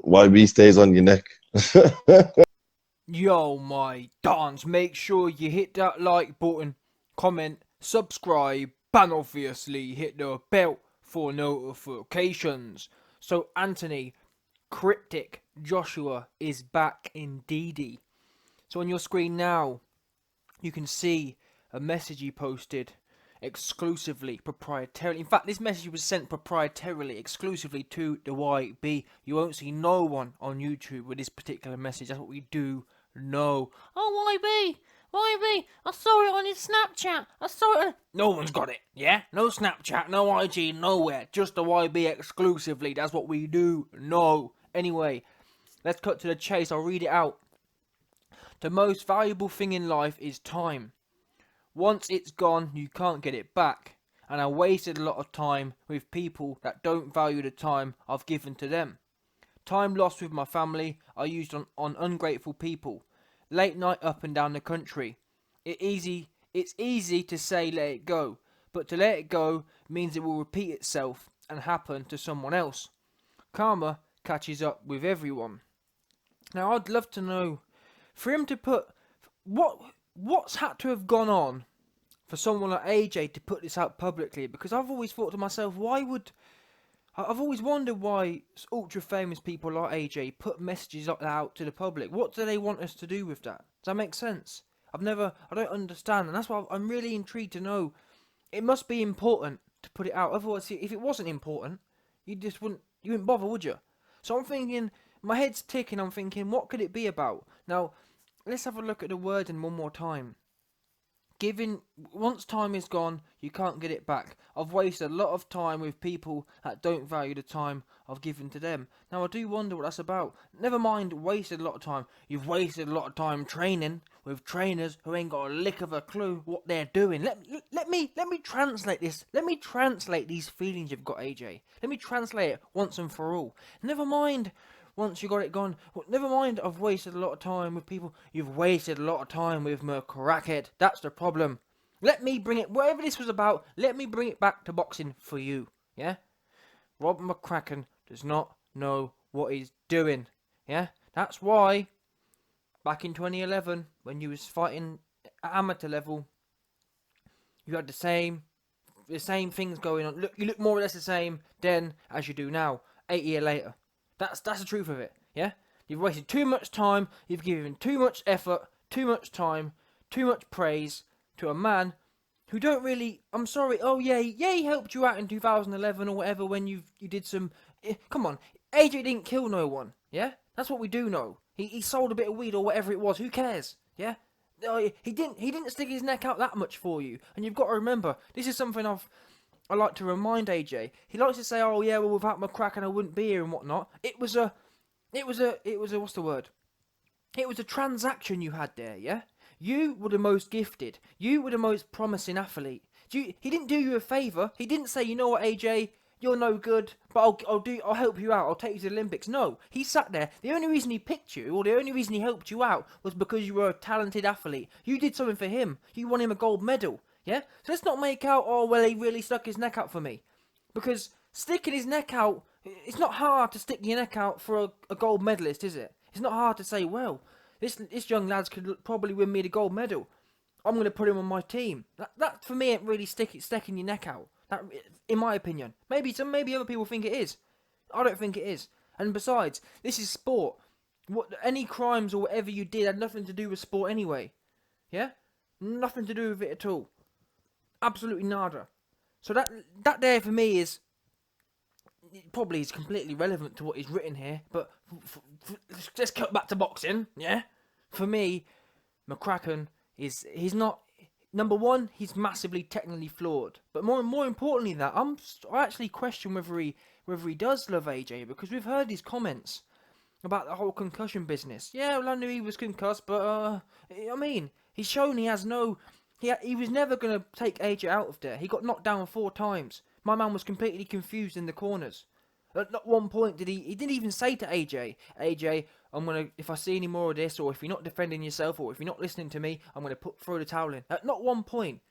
YB stays on your neck. Yo, my dons, make sure you hit that like button, comment, subscribe, and obviously hit the bell for notifications. So, Anthony, Cryptic Joshua is back indeedy. So, on your screen now, you can see a message he posted exclusively, proprietarily. In fact, this message was sent proprietarily, exclusively to the YB. You won't see no one on YouTube with this particular message. That's what we do know. Oh, YB, I saw it on his Snapchat. I saw it. No one's got it, yeah? No Snapchat, no IG, nowhere. Just the YB exclusively. That's what we do know. Anyway, let's cut to the chase. I'll read it out. The most valuable thing in life is time. Once it's gone, you can't get it back. And I wasted a lot of time with people that don't value the time I've given to them. Time lost with my family I used on ungrateful people. Late night up and down the country. It's easy to say let it go, but to let it go means it will repeat itself and happen to someone else. Karma catches up with everyone. Now I'd love to know, for him to put, what's had to have gone on for someone like AJ to put this out publicly, because I've always thought to myself, I've always wondered why ultra famous people like AJ put messages like that out to the public. What do they want us to do with that? Does that make sense? I don't understand, and that's why I'm really intrigued to know. It must be important to put it out. Otherwise, if it wasn't important, you wouldn't bother, would you? So I'm thinking, my head's ticking. I'm thinking, what could it be about? Now, let's have a look at the wording one more time. Once time is gone, you can't get it back. I've wasted a lot of time with people that don't value the time I've given to them. Now I do wonder what that's about. Never mind wasted a lot of time. You've wasted a lot of time training with trainers who ain't got a lick of a clue what they're doing. Let me translate this. Let me translate these feelings you've got, AJ. Let me translate it once and for all. Never mind once you got it gone. Well, never mind, I've wasted a lot of time with people. You've wasted a lot of time with McCracken. That's the problem. Let me bring it, whatever this was about, let me bring it back to boxing for you. Yeah? Rob McCracken does not know what he's doing. Yeah? That's why, back in 2011, when you was fighting at amateur level, you had the same things going on. You look more or less the same then as you do now, 8 years later. That's the truth of it, yeah? You've wasted too much time, you've given too much effort, too much time, too much praise to a man who don't really, I'm sorry, oh yeah, he helped you out in 2011 or whatever when you did some, come on, AJ didn't kill no one, yeah? That's what we do know. He sold a bit of weed or whatever it was, who cares, yeah? He didn't stick his neck out that much for you, and you've got to remember, this is something I like to remind AJ. He likes to say, "Oh yeah, well without McCracken I wouldn't be here and whatnot." It was a what's the word? It was a transaction you had there, yeah. You were the most gifted. You were the most promising athlete. He didn't do you a favour. He didn't say, "You know what, AJ, you're no good, but I'll help you out. I'll take you to the Olympics." No, he sat there. The only reason he picked you, or the only reason he helped you out, was because you were a talented athlete. You did something for him. You won him a gold medal. Yeah? So let's not make out, oh, well, he really stuck his neck out for me. Because sticking his neck out, it's not hard to stick your neck out for a gold medalist, is it? It's not hard to say, well, this young lad could probably win me the gold medal. I'm going to put him on my team. That for me, ain't really sticking your neck out. That, in my opinion. Maybe other people think it is. I don't think it is. And besides, this is sport. Any crimes or whatever you did had nothing to do with sport anyway. Yeah? Nothing to do with it at all. Absolutely nada. So that there for me is probably is completely relevant to what he's written here. But let's cut back to boxing. Yeah, for me, McCracken he's not number one. He's massively technically flawed. But more importantly, that I actually question whether he does love AJ, because we've heard his comments about the whole concussion business. Yeah, well, I knew he was concussed, but I mean, he's shown he has no. He was never going to take AJ out of there. He got knocked down 4 times. My man was completely confused in the corners. At not one point did he didn't even say to AJ, if I see any more of this, or if you're not defending yourself, or if you're not listening to me, I'm going to throw the towel in. At not one point.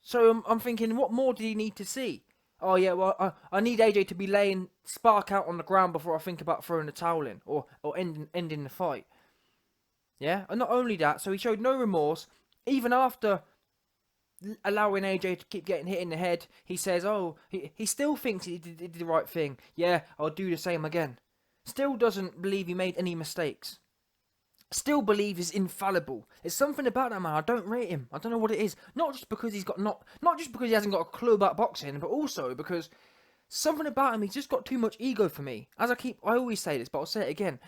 So I'm thinking, what more did he need to see? oh yeah, well I need AJ to be laying spark out on the ground before I think about throwing the towel in or ending the fight. Yeah, and not only that, so he showed no remorse even after allowing AJ to keep getting hit in the head. He says, oh, he still thinks he did the right thing. Yeah, I'll do the same again. Still doesn't believe he made any mistakes. Still believe he's infallible. There's something about that man. I don't rate him. I don't know what it is. Not just because he's got not just because he hasn't got a clue about boxing, but also because something about him. He's just got too much ego for me. I always say this, but I'll say it again.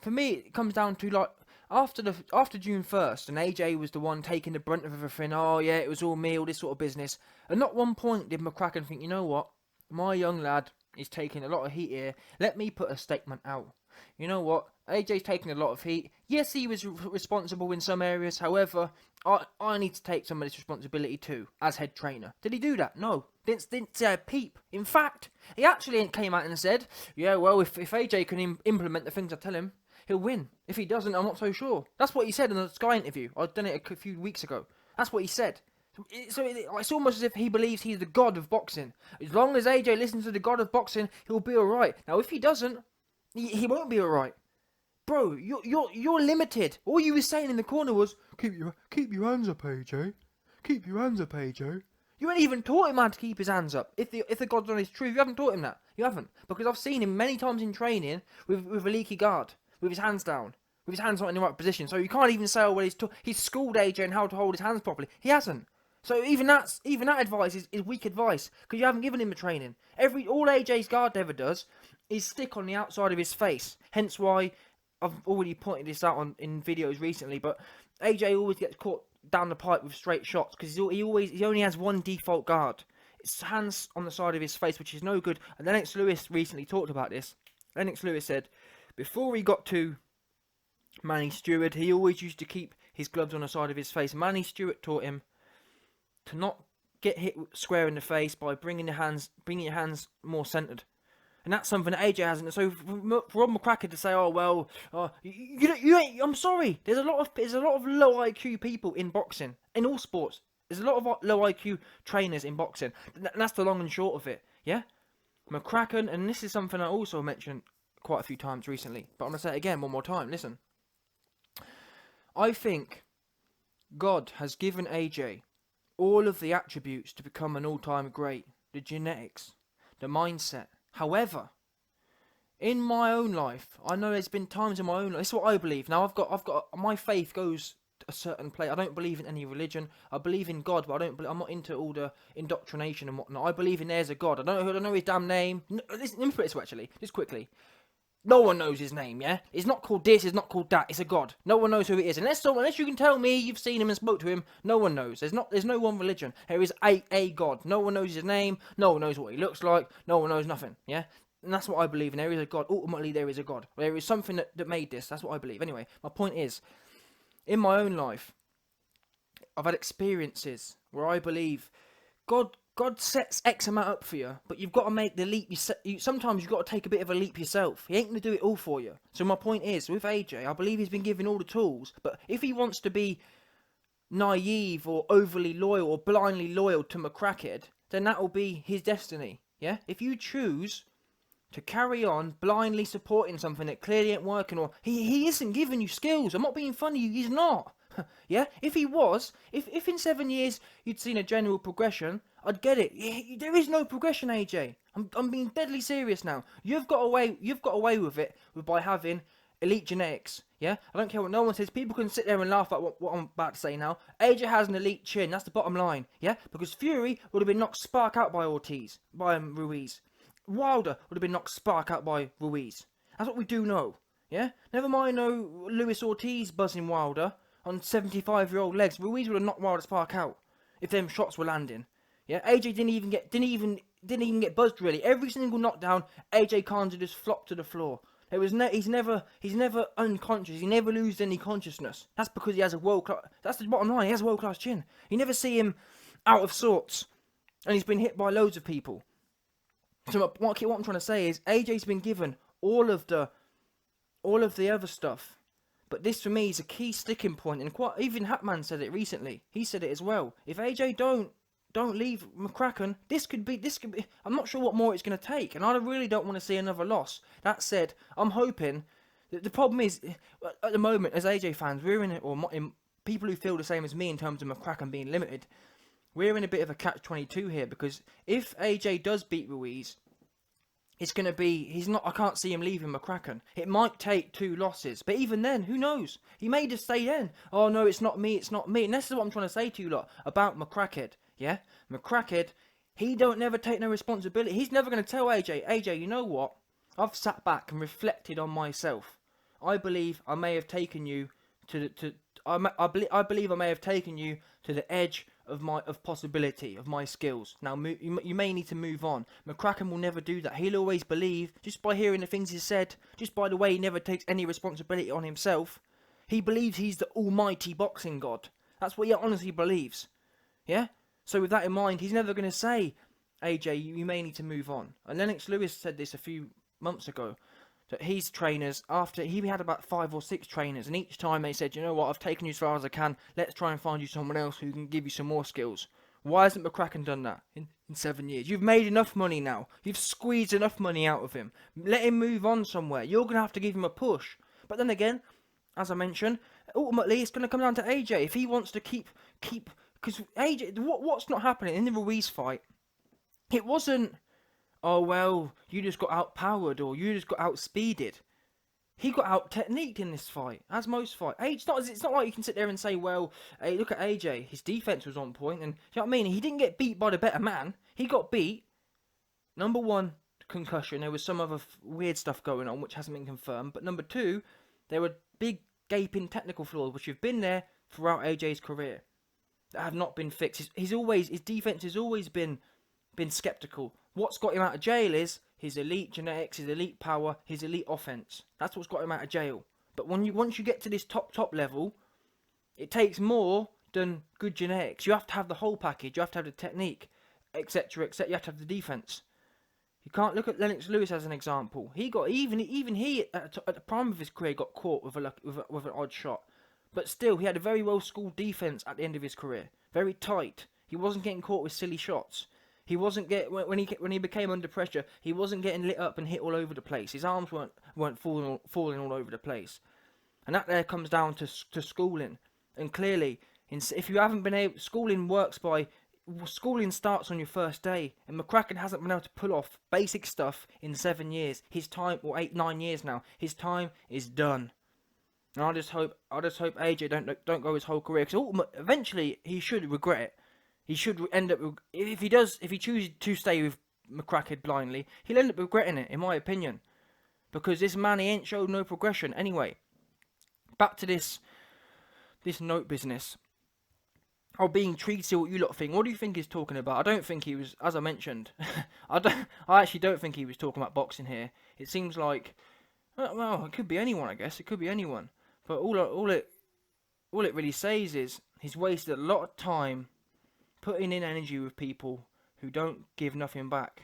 For me, it comes down to like after June 1st, and AJ was the one taking the brunt of everything. Oh yeah, it was all me, all this sort of business. And not one point did McCracken think, you know what, my young lad is taking a lot of heat here. Let me put a statement out. You know what? AJ's taking a lot of heat. Yes, he was responsible in some areas. However, I need to take some of this responsibility too, as head trainer. Did he do that? No. Didn't say a peep. In fact, he actually came out and said, yeah, well, if AJ can implement the things I tell him, he'll win. If he doesn't, I'm not so sure. That's what he said in the Sky interview. I'd done it a few weeks ago. That's what he said. So it's almost as if he believes he's the god of boxing. As long as AJ listens to the god of boxing, he'll be alright. Now, if he doesn't, he won't be alright. Bro, you're limited. All you were saying in the corner was, keep your hands up, AJ. Keep your hands up, AJ. You ain't even taught him how to keep his hands up. If the God's honest truth, you haven't taught him that. You haven't. Because I've seen him many times in training with a leaky guard, with his hands down, with his hands not in the right position. So you can't even say, oh, well, he's schooled AJ in how to hold his hands properly. He hasn't. So even that advice is weak advice, because you haven't given him the training. All AJ's guard ever does is stick on the outside of his face. Hence why I've already pointed this out in videos recently, but AJ always gets caught down the pipe with straight shots because he only has one default guard. It's hands on the side of his face, which is no good. And Lennox Lewis recently talked about this. Lennox Lewis said before he got to Manny Stewart, he always used to keep his gloves on the side of his face. Manny Stewart taught him to not get hit square in the face by bringing your hands more centered. And that's something that AJ hasn't. So for Rob McCracken to say, "Oh well, you ain't," I'm sorry. There's a lot of low IQ people in boxing, in all sports. There's a lot of low IQ trainers in boxing, and that's the long and short of it. Yeah, McCracken, and this is something I also mentioned quite a few times recently, but I'm gonna say it again one more time. Listen, I think God has given AJ all of the attributes to become an all-time great: the genetics, the mindset. However, in my own life, I know there's been times in my own life. This is what I believe. Now I've got my faith goes to a certain place. I don't believe in any religion. I believe in God, but I'm not into all the indoctrination and whatnot. I believe in there's a God. I don't know his damn name. Let me put it this way, actually, just quickly. No one knows his name, yeah? It's not called this, it's not called that, it's a god. No one knows who it is. Unless you can tell me you've seen him and spoke to him, no one knows. There's no one religion. There is a god. No one knows his name, no one knows what he looks like, no one knows nothing, yeah? And that's what I believe in. There is a god. Ultimately, there is a god. There is something that made this. That's what I believe. Anyway, my point is, in my own life, I've had experiences where I believe God sets X amount up for you, but you've got to make the leap. Sometimes you've got to take a bit of a leap yourself. He ain't going to do it all for you. So my point is, with AJ, I believe he's been given all the tools, but if he wants to be naive or overly loyal or blindly loyal to McCracken, then that will be his destiny, yeah? If you choose to carry on blindly supporting something that clearly ain't working, or he isn't giving you skills, I'm not being funny, he's not. Yeah, if he was, if in 7 years you'd seen a general progression, I'd get it. There is no progression, AJ. I'm being deadly serious now. You've got away with it by having elite genetics. Yeah, I don't care what no one says. People can sit there and laugh at what I'm about to say now. AJ has an elite chin. That's the bottom line. Yeah, because Fury would have been knocked spark out by Ruiz. Wilder would have been knocked spark out by Ruiz. That's what we do know. Yeah, never mind no Luis Ortiz buzzing Wilder on 75-year-old legs. Ruiz would have knocked Wilder spark out if them shots were landing. Yeah, AJ didn't even get buzzed really. Every single knockdown, AJ Khan's just flopped to the floor. He's never unconscious. He never loses any consciousness. That's because he has a world class. That's the bottom line. He has a world class chin. You never see him out of sorts, and he's been hit by loads of people. So what I'm trying to say is AJ's been given all of the other stuff. But this, for me, is a key sticking point, and even Hatman said it recently. He said it as well. If AJ don't don't leave McCracken. This could be. I'm not sure what more it's going to take, and I really don't want to see another loss. That said, I'm hoping. The problem is, at the moment, as AJ fans, we're in it, or people who feel the same as me in terms of McCracken being limited. We're in a bit of a catch-22 here, because if AJ does beat Ruiz, it's going to be, I can't see him leaving McCracken. It might take 2 losses, but even then, who knows? He may just say then, oh no, it's not me. And this is what I'm trying to say to you lot about McCracken, yeah? McCracken, he don't never take no responsibility. He's never going to tell AJ, you know what? I've sat back and reflected on myself. I believe I may have taken you I believe I may have taken you to the edge of possibility of my skills. Now you may need to move on. McCracken will never do that. He'll always believe, just by hearing the things he said, just by the way he never takes any responsibility on himself. He believes he's the almighty boxing god. That's what he honestly believes. Yeah. So with that in mind, he's never going to say, AJ, you may need to move on. And Lennox Lewis said this a few months ago, that his trainers, after he had about 5 or 6 trainers, and each time they said, you know what, I've taken you as far as I can, let's try and find you someone else who can give you some more skills. Why hasn't McCracken done that in 7 years? You've made enough money now. You've squeezed enough money out of him. Let him move on somewhere. You're going to have to give him a push. But then again, as I mentioned, ultimately it's going to come down to AJ. If he wants to keep, because AJ, what's not happening in the Ruiz fight, it wasn't, oh well, you just got outpowered or you just got outspeeded. He got out-techniqued in this fight, as most fights. It's not like you can sit there and say, well, hey, look at AJ, his defense was on point, and you know what I mean? He didn't get beat by the better man. He got beat. Number 1, concussion. There was some other weird stuff going on, which hasn't been confirmed. But number 2, there were big, gaping technical flaws, which have been there throughout AJ's career, that have not been fixed. His defense has always been skeptical. What's got him out of jail is his elite genetics, his elite power, his elite offense. That's what's got him out of jail. But once you get to this top level, it takes more than good genetics. You have to have the whole package. You have to have the technique, etc., etc. You have to have the defense. You can't look at Lennox Lewis as an example. He got even he at the prime of his career got caught with an odd shot, but still he had a very well schooled defense at the end of his career. Very tight. He wasn't getting caught with silly shots. He wasn't when he became under pressure. He wasn't getting lit up and hit all over the place. His arms weren't falling all over the place, and that there comes down to schooling. And clearly, if you haven't been able, schooling starts on your first day, and McCracken hasn't been able to pull off basic stuff in 7 years. His time, or 8-9 years now, his time is done. And I just hope AJ don't go his whole career, because eventually he should regret it. He should end up, if he chooses to stay with McCracken blindly, he'll end up regretting it, in my opinion. Because this man, he ain't showed no progression. Anyway, back to this note business. Oh, being treated, see what you lot think. What do you think he's talking about? I don't think he was, as I mentioned, I actually don't think he was talking about boxing here. It seems like, well, it could be anyone, I guess. It could be anyone. But all it really says is he's wasted a lot of time putting in energy with people who don't give nothing back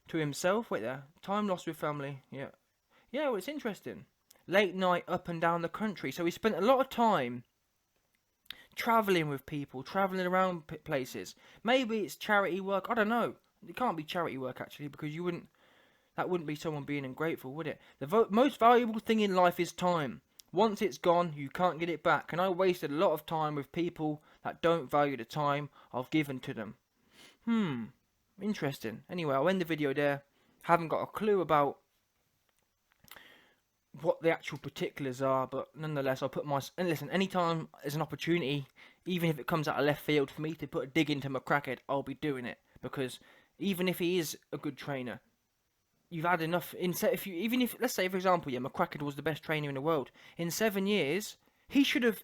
to himself. Wait there, time lost with family. Yeah, well, it's interesting. Late night up and down the country. So he spent a lot of time traveling with people, traveling around places. Maybe it's charity work. I don't know. It can't be charity work actually, because that wouldn't be someone being ungrateful, would it? The most valuable thing in life is time. Once it's gone, you can't get it back. And I wasted a lot of time with people that don't value the time I've given to them. Interesting. Anyway, I'll end the video there. Haven't got a clue about what the actual particulars are, but nonetheless, I'll put and listen, anytime there's an opportunity, even if it comes out of left field for me to put a dig into McCracken, I'll be doing it. Because even if he is a good trainer, you've had enough. Even if, let's say, for example, McCracken was the best trainer in the world. In 7 years, he should have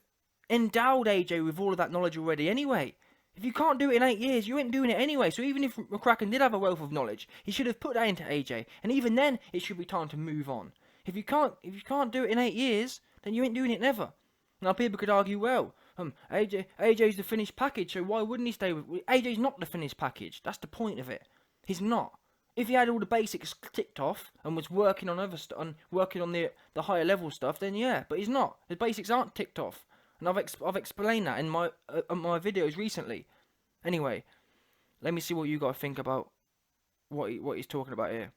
endowed AJ with all of that knowledge already anyway. If you can't do it in 8 years, you ain't doing it anyway. So even if McCracken did have a wealth of knowledge, he should have put that into AJ. And even then, it should be time to move on. If you can't do it in 8 years, then you ain't doing it never. Now people could argue, well, AJ's the finished package, so why wouldn't he stay with? AJ's not the finished package. That's the point of it. He's not. If he had all the basics ticked off and was working on working on the higher level stuff, then yeah. But he's not. The basics aren't ticked off, and I've explained that in my videos recently. Anyway, Let me see what you got to think about what he's talking about here.